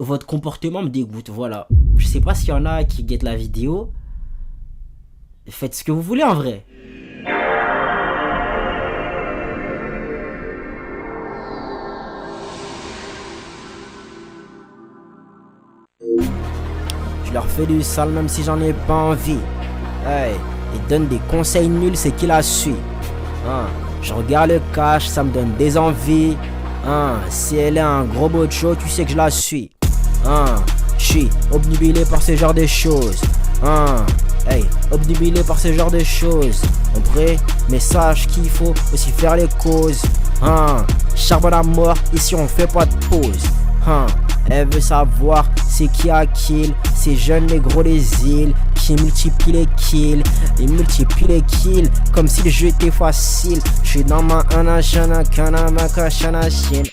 Votre comportement me dégoûte, voilà. Je sais pas s'il y en a qui guettent la vidéo. Faites ce que vous voulez en vrai. Je leur fais du sale même si j'en ai pas envie. Hey, ils donnent des conseils nuls, c'est qui la suit. Hein, je regarde le cash, ça me donne des envies. Hein, si elle est un gros beau show, tu sais que je la suis. Hein, je suis obnubilé par ce genre de choses. Hein, hey, obnubilé par ce genre de choses. Compris? Mais sache qu'il faut aussi faire les causes. Hein, charbon à mort, ici on fait pas de pause. Hein, elle veut savoir c'est qui a kill. Ces jeunes négros des îles qui multiplient les kills. Ils multiplient les kills comme si le jeu était facile. Je suis dans ma anachana kanamaka shana shin.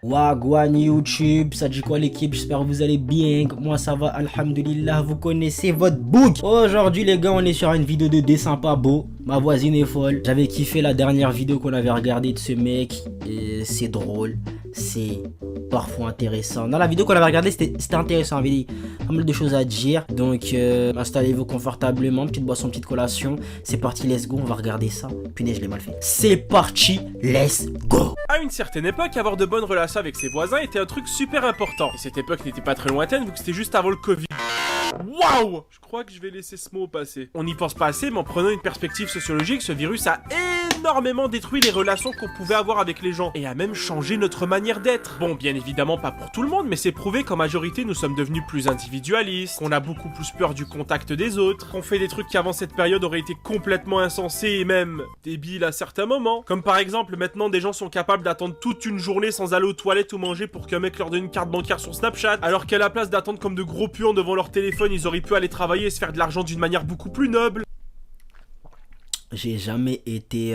Wagwan YouTube, ça dit quoi l'équipe? J'espère que vous allez bien. Moi ça va, alhamdulillah, vous connaissez votre book. Aujourd'hui les gars, on est sur une vidéo de dessin pas beau. Ma voisine est folle. J'avais kiffé la dernière vidéo qu'on avait regardée de ce mec. C'est drôle, c'est parfois intéressant. Dans la vidéo qu'on avait regardée, c'était intéressant. Il y avait pas mal de choses à dire. Donc installez-vous confortablement, petite boisson, petite collation. C'est parti, let's go, on va regarder ça. Punaise, je l'ai mal fait. C'est parti, let's go. À une certaine époque, avoir de bonnes relations avec ses voisins était un truc super important. Et cette époque n'était pas très lointaine vu que c'était juste avant le Covid. Waouh! Je crois que je vais laisser ce mot passer. On n'y pense pas assez, mais en prenant une perspective sociologique, ce virus a énormément détruit les relations qu'on pouvait avoir avec les gens, et a même changé notre manière d'être. Bon, bien évidemment pas pour tout le monde, mais c'est prouvé qu'en majorité nous sommes devenus plus individualistes, qu'on a beaucoup plus peur du contact des autres, qu'on fait des trucs qui avant cette période auraient été complètement insensés et même débiles à certains moments. Comme par exemple, maintenant des gens sont capables d'attendre toute une journée sans aller aux toilettes ou manger pour qu'un mec leur donne une carte bancaire sur Snapchat, alors qu'à la place d'attendre comme de gros puants devant leur téléphone, ils auraient pu aller travailler et se faire de l'argent d'une manière beaucoup plus noble. J'ai jamais été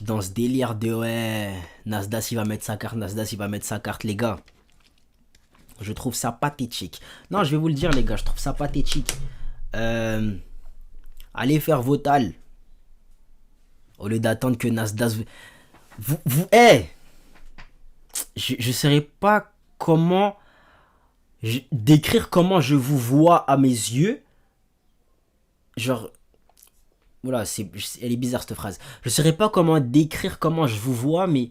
dans ce délire de ouais, Nasdaq il va mettre sa carte, Nasdaq il va mettre sa carte, les gars. Je trouve ça pathétique. Non, je vais vous le dire les gars, je trouve ça pathétique. Allez faire vos tals. Au lieu d'attendre que Nasdaq... Hey, je saurais pas comment... décrire comment je vous vois à mes yeux. Genre... Voilà, elle est bizarre cette phrase. Je ne saurais pas comment décrire comment je vous vois, mais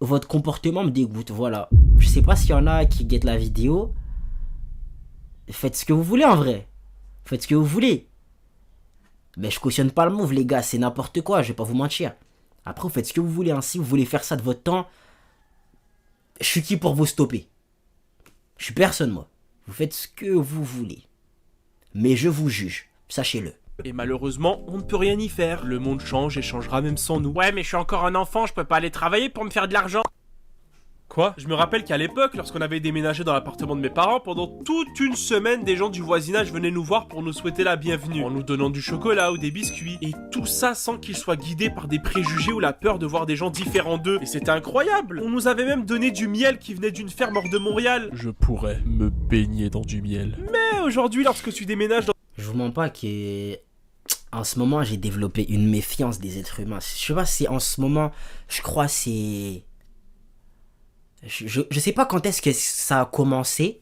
votre comportement me dégoûte. Voilà. Je sais pas s'il y en a qui guettent la vidéo. Faites ce que vous voulez en vrai. Faites ce que vous voulez. Mais je cautionne pas le move, les gars. C'est n'importe quoi, je vais pas vous mentir. Après, vous faites ce que vous voulez. Hein. Si vous voulez faire ça de votre temps, je suis qui pour vous stopper? Je suis personne, moi. Vous faites ce que vous voulez. Mais je vous juge. Sachez-le. Et malheureusement, on ne peut rien y faire. Le monde change et changera même sans nous. Ouais, mais je suis encore un enfant, je peux pas aller travailler pour me faire de l'argent. Quoi? Je me rappelle qu'à l'époque, lorsqu'on avait déménagé dans l'appartement de mes parents, pendant toute une semaine, des gens du voisinage venaient nous voir pour nous souhaiter la bienvenue, en nous donnant du chocolat ou des biscuits. Et tout ça sans qu'ils soient guidés par des préjugés ou la peur de voir des gens différents d'eux. Et c'était incroyable. On nous avait même donné du miel qui venait d'une ferme hors de Montréal. Je pourrais me baigner dans du miel. Mais aujourd'hui, lorsque tu déménages dans... Je vous mens pas que... En ce moment, j'ai développé une méfiance des êtres humains. Je sais pas si en ce moment, je crois c'est... Je sais pas quand est-ce que ça a commencé,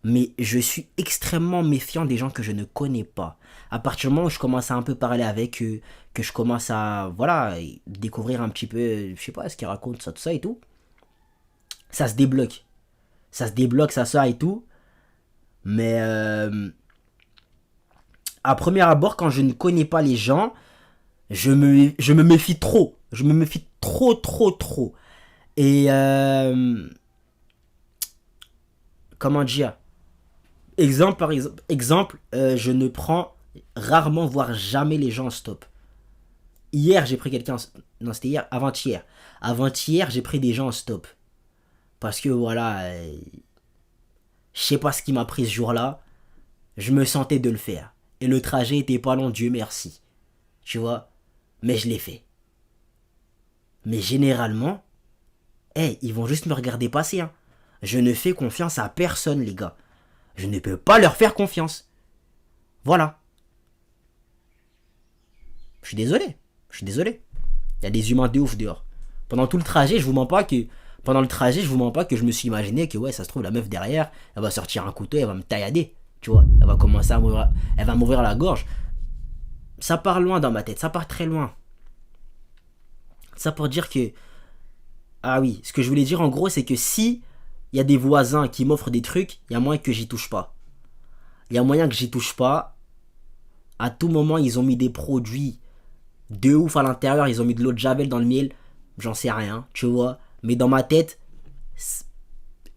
mais je suis extrêmement méfiant des gens que je ne connais pas. À partir du moment où je commence à un peu parler avec eux, que je commence à, voilà, découvrir un petit peu, je sais pas, ce qu'ils racontent, ça, tout ça et tout, ça se débloque. Ça se débloque, ça et tout. Mais... à premier abord, quand je ne connais pas les gens, je me méfie trop. Je me méfie trop. Et comment dire? Exemple, je ne prends rarement, voire jamais les gens en stop. Hier, j'ai pris quelqu'un... Non, c'était hier, avant-hier. Avant-hier, j'ai pris des gens en stop. Parce que voilà, je sais pas ce qui m'a pris ce jour-là. Je me sentais de le faire. Et le trajet était pas long, Dieu merci. Tu vois? Mais je l'ai fait. Mais généralement, ils vont juste me regarder passer. Hein. Je ne fais confiance à personne, les gars. Je ne peux pas leur faire confiance. Voilà. Je suis désolé. Il y a des humains de ouf dehors. Pendant tout le trajet, je vous mens pas que Pendant le trajet, je vous mens pas que je me suis imaginé que ouais, ça se trouve, la meuf derrière, elle va sortir un couteau, elle va me taillader. Tu vois, elle va commencer à m'ouvrir, elle va m'ouvrir la gorge. Ça part loin dans ma tête, ça part très loin. Ça pour dire que... Ah oui, ce que je voulais dire en gros, c'est que si il y a des voisins qui m'offrent des trucs, il y a moyen que j'y touche pas. Il y a moyen que j'y touche pas. À tout moment, ils ont mis des produits de ouf à l'intérieur, ils ont mis de l'eau de Javel dans le miel. J'en sais rien, tu vois. Mais dans ma tête,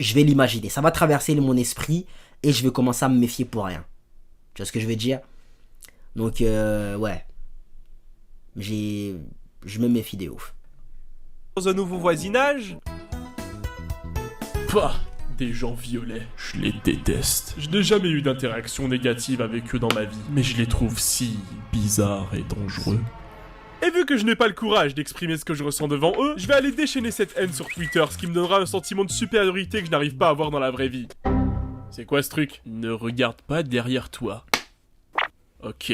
je vais l'imaginer. Ça va traverser mon esprit et je vais commencer à me méfier pour rien. Tu vois ce que je veux dire? Donc, ouais. Je me méfie de ouf. Dans un nouveau voisinage. Pouah, des gens violets, je les déteste. Je n'ai jamais eu d'interaction négative avec eux dans ma vie, mais je les trouve si bizarres et dangereux. Et vu que je n'ai pas le courage d'exprimer ce que je ressens devant eux, je vais aller déchaîner cette haine sur Twitter, ce qui me donnera un sentiment de supériorité que je n'arrive pas à avoir dans la vraie vie. C'est quoi ce truc? Ne regarde pas derrière toi. Ok.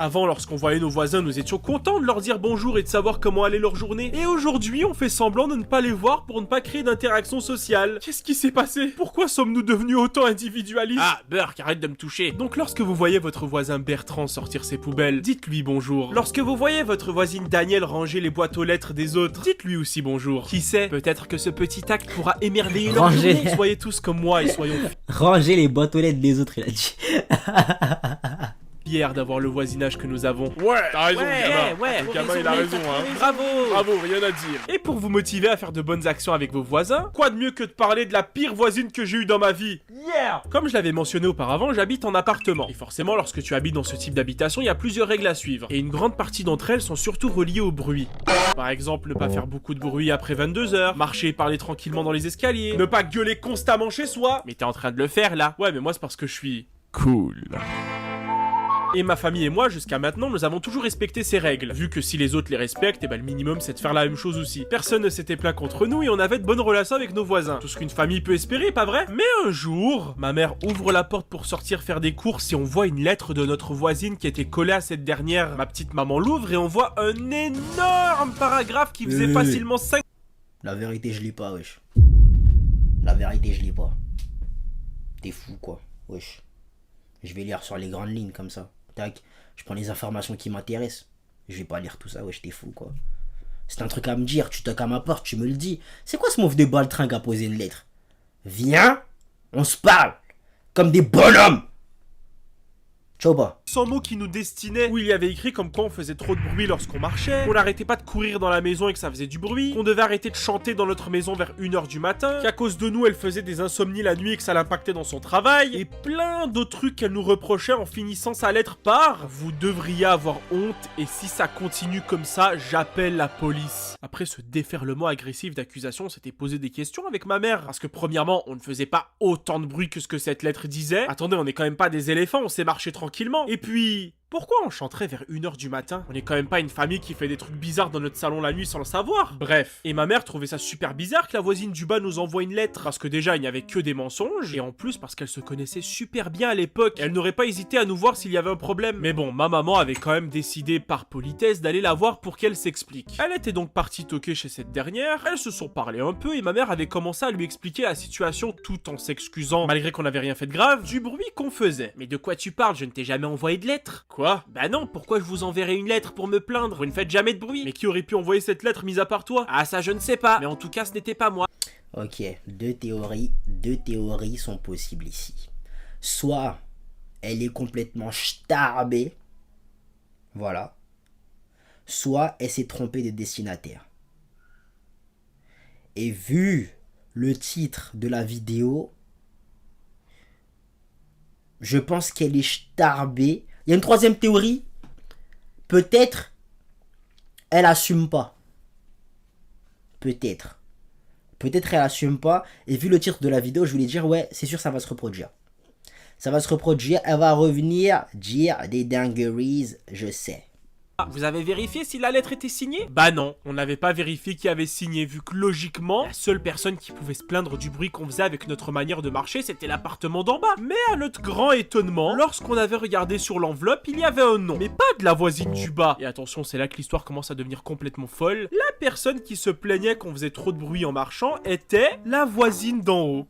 Avant, lorsqu'on voyait nos voisins, nous étions contents de leur dire bonjour et de savoir comment allait leur journée. Et aujourd'hui, on fait semblant de ne pas les voir pour ne pas créer d'interaction sociale. Qu'est-ce qui s'est passé? Pourquoi sommes-nous devenus autant individualistes? Ah, Burk, arrête de me toucher. Donc lorsque vous voyez votre voisin Bertrand sortir ses poubelles, dites-lui bonjour. Lorsque vous voyez votre voisine Danielle ranger les boîtes aux lettres des autres, dites-lui aussi bonjour. Qui sait, peut-être que ce petit acte pourra émerveiller leur journée. Soyez tous comme moi et soyons Ranger les boîtes aux lettres des autres, il a dit. fiers d'avoir le voisinage que nous avons. Ouais, t'as raison, gamin. Le gamin, il a raison, hein. Bravo, rien à dire. Et pour vous motiver à faire de bonnes actions avec vos voisins, quoi de mieux que de parler de la pire voisine que j'ai eue dans ma vie? Yeah! Comme je l'avais mentionné auparavant, j'habite en appartement. Et forcément, lorsque tu habites dans ce type d'habitation, il y a plusieurs règles à suivre. Et une grande partie d'entre elles sont surtout reliées au bruit. Par exemple, ne pas faire beaucoup de bruit après 22h, marcher et parler tranquillement dans les escaliers, ne pas gueuler constamment chez soi. Mais t'es en train de le faire, là. Ouais, mais moi, c'est parce que je suis... cool. Et ma famille et moi, jusqu'à maintenant, nous avons toujours respecté ces règles. Vu que si les autres les respectent, et ben le minimum c'est de faire la même chose aussi. Personne ne s'était plaint contre nous et on avait de bonnes relations avec nos voisins. Tout ce qu'une famille peut espérer, pas vrai? Mais un jour, ma mère ouvre la porte pour sortir faire des courses et on voit une lettre de notre voisine qui était collée à cette dernière. Ma petite maman l'ouvre et on voit un énorme paragraphe qui faisait facilement 5... La vérité, je lis pas, wesh. La vérité, je lis pas. T'es fou, quoi, wesh. Je vais lire sur les grandes lignes comme ça. Tac, je prends les informations qui m'intéressent. Je vais pas lire tout ça, wesh, t'es fou, quoi. C'est un truc à me dire, tu toques à ma porte, tu me le dis. C'est quoi ce move de baltringue à poser une lettre? Viens, on se parle. Comme des bonhommes. Ciao, pas. Sans mots qui nous destinaient, où il y avait écrit comme quoi on faisait trop de bruit lorsqu'on marchait, qu'on n'arrêtait pas de courir dans la maison et que ça faisait du bruit, qu'on devait arrêter de chanter dans notre maison vers 1h du matin, qu'à cause de nous elle faisait des insomnies la nuit et que ça l'impactait dans son travail, et plein d'autres trucs qu'elle nous reprochait en finissant sa lettre par « Vous devriez avoir honte et si ça continue comme ça, j'appelle la police ». Après ce déferlement agressif d'accusations, on s'était posé des questions avec ma mère, parce que premièrement, on ne faisait pas autant de bruit que ce que cette lettre disait. Attendez, on n'est quand même pas des éléphants, on sait marcher tranquillement. Et puis... pourquoi on chanterait vers 1h du matin? On est quand même pas une famille qui fait des trucs bizarres dans notre salon la nuit sans le savoir. Bref. Et ma mère trouvait ça super bizarre que la voisine du bas nous envoie une lettre, parce que déjà il n'y avait que des mensonges, et en plus parce qu'elle se connaissait super bien à l'époque. Elle n'aurait pas hésité à nous voir s'il y avait un problème. Mais bon, ma maman avait quand même décidé par politesse d'aller la voir pour qu'elle s'explique. Elle était donc partie toquer chez cette dernière, elles se sont parlé un peu, et ma mère avait commencé à lui expliquer la situation tout en s'excusant, malgré qu'on n'avait rien fait de grave, du bruit qu'on faisait. Mais de quoi tu parles? Je ne t'ai jamais envoyé de lettre. Quoi? Bah non, pourquoi je vous enverrai une lettre pour me plaindre? Vous ne faites jamais de bruit. Mais qui aurait pu envoyer cette lettre mis à part toi? Ah ça je ne sais pas, mais en tout cas ce n'était pas moi. Ok, deux théories sont possibles ici. Soit elle est complètement starbée, voilà. Soit elle s'est trompée de destinataire. Et vu le titre de la vidéo, je pense qu'elle est starbée. Il y a une troisième théorie. Peut-être elle assume pas. Peut-être elle assume pas. Et vu le titre de la vidéo, je voulais dire ouais, c'est sûr ça va se reproduire. Ça va se reproduire. Elle va revenir dire des dingueries, je sais. Vous avez vérifié si la lettre était signée? Bah non, on n'avait pas vérifié qui avait signé, vu que logiquement, la seule personne qui pouvait se plaindre du bruit qu'on faisait avec notre manière de marcher, c'était l'appartement d'en bas. Mais à notre grand étonnement, lorsqu'on avait regardé sur l'enveloppe, il y avait un nom, mais pas de la voisine du bas. Et attention, c'est là que l'histoire commence à devenir complètement folle. La personne qui se plaignait qu'on faisait trop de bruit en marchant était la voisine d'en haut.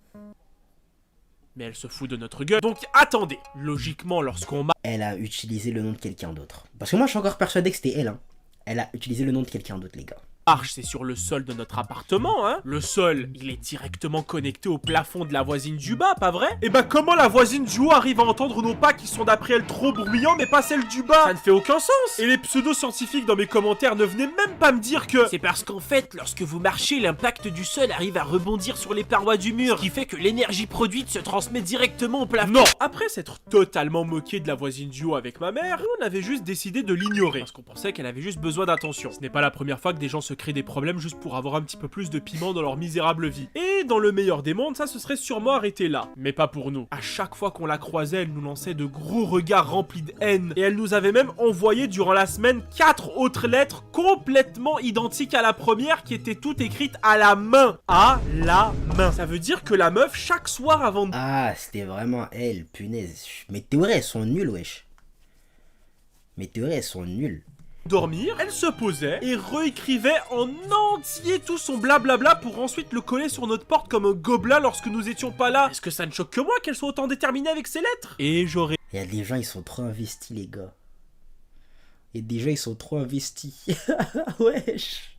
Mais elle se fout de notre gueule. Donc attendez, logiquement lorsqu'on Elle a utilisé le nom de quelqu'un d'autre. Parce que moi je suis encore persuadé que c'était elle. Hein. Elle a utilisé le nom de quelqu'un d'autre, les gars. marche, c'est sur le sol de notre appartement, hein. Le sol, il est directement connecté au plafond de la voisine du bas, pas vrai? Et bah comment la voisine du haut arrive à entendre nos pas qui sont d'après elle trop bruyants, mais pas celles du bas? Ça ne fait aucun sens. Et les pseudo-scientifiques dans mes commentaires ne venaient même pas me dire que... C'est parce qu'en fait, lorsque vous marchez, l'impact du sol arrive à rebondir sur les parois du mur, ce qui fait que l'énergie produite se transmet directement au plafond. Non. Après s'être totalement moqué de la voisine du haut avec ma mère, on avait juste décidé de l'ignorer, parce qu'on pensait qu'elle avait juste besoin d'attention. Ce n'est pas la première fois que des gens se créent des problèmes juste pour avoir un petit peu plus de piment dans leur misérable vie. Et dans le meilleur des mondes, ça se serait sûrement arrêté là. Mais pas pour nous. À chaque fois qu'on la croisait, elle nous lançait de gros regards remplis de haine. Et elle nous avait même envoyé durant la semaine 4 autres lettres complètement identiques à la première qui étaient toutes écrites à la main. À la main. Ça veut dire que la meuf, chaque soir avant de... Ah, c'était vraiment elle, punaise. Mes théories, elles sont nulles, wesh. Mes théories, elles sont nulles. Dormir, elle se posait et réécrivait en entier tout son blablabla pour ensuite le coller sur notre porte comme un gobelin lorsque nous étions pas là. Est-ce que ça ne choque que moi qu'elle soit autant déterminée avec ses lettres? Et j'aurais... Il y a des gens, ils sont trop investis, les gars. Et des gens, ils sont trop investis. Wesh.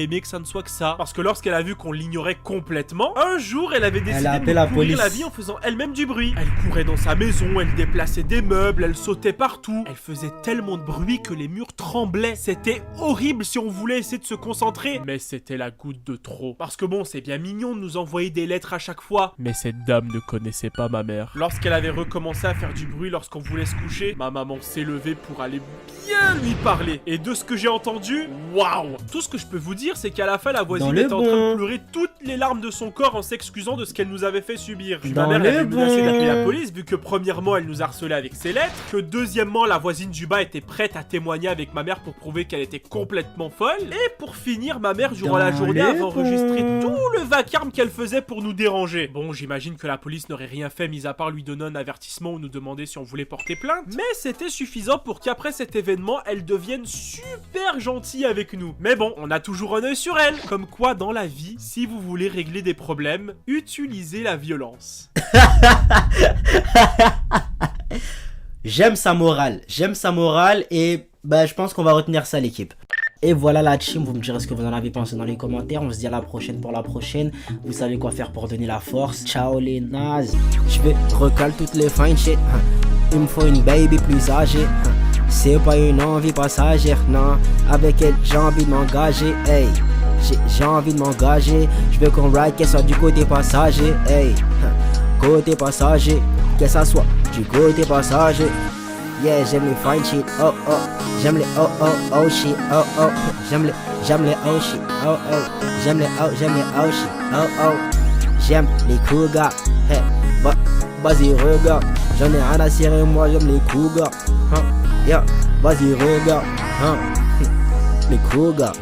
aimé que ça ne soit que ça, parce que lorsqu'elle a vu qu'on l'ignorait complètement, un jour elle avait décidé de nous pourrir la vie en faisant elle-même du bruit. Elle courait dans sa maison, elle déplaçait des meubles, elle sautait partout, elle faisait tellement de bruit que les murs tremblaient. C'était horrible si on voulait essayer de se concentrer, mais c'était la goutte de trop. Parce que bon, c'est bien mignon de nous envoyer des lettres à chaque fois, mais cette dame ne connaissait pas ma mère. Lorsqu'elle avait recommencé à faire du bruit lorsqu'on voulait se coucher, ma maman s'est levée pour aller bien lui parler. Et de ce que j'ai entendu, waouh! Tout ce que je peux vous dire, c'est qu'à la fin, la voisine était en train de pleurer toutes les larmes de son corps en s'excusant de ce qu'elle nous avait fait subir. Puis ma mère avait menacé d'appeler la police, vu que premièrement, elle nous harcelait avec ses lettres, que deuxièmement, la voisine du bas était prête à témoigner avec ma mère pour prouver qu'elle était complètement folle. Et pour finir, ma mère, durant la journée, avait enregistré tout le vacarme qu'elle faisait pour nous déranger. Bon, j'imagine que la police n'aurait rien fait, mis à part lui donner un avertissement ou nous demander si on voulait porter plainte. Mais c'était suffisant pour qu'après cet événement, elle devienne super gentille avec nous. Mais bon, on a toujours un œil sur elle. Comme quoi, dans la vie, si vous voulez régler des problèmes, utilisez la violence. J'aime sa morale et bah, je pense qu'on va retenir ça, l'équipe. Et voilà la team, vous me direz ce que vous en avez pensé dans les commentaires. On se dit à la prochaine pour la prochaine. Vous savez quoi faire pour donner la force. Ciao les nazes. Je vais recaler toutes les fine shit. Il me faut une baby plus âgée. C'est pas une envie passagère, non. Avec elle, j'ai envie de m'engager, hey. J'ai envie de m'engager. Je veux qu'on ride, qu'elle soit du côté passager, hey. Côté passager, que ça soit du côté passager. Yeah, j'aime les fine shit, oh oh. J'aime les oh oh oh shit, oh oh. J'aime les oh shit, oh oh. J'aime les oh shit, oh oh. J'aime les cougars, hey. Vas-y regarde, j'en ai rien à cirer, moi j'aime les cougars, huh. Yeah, vas-y regarde, huh. Les cougars,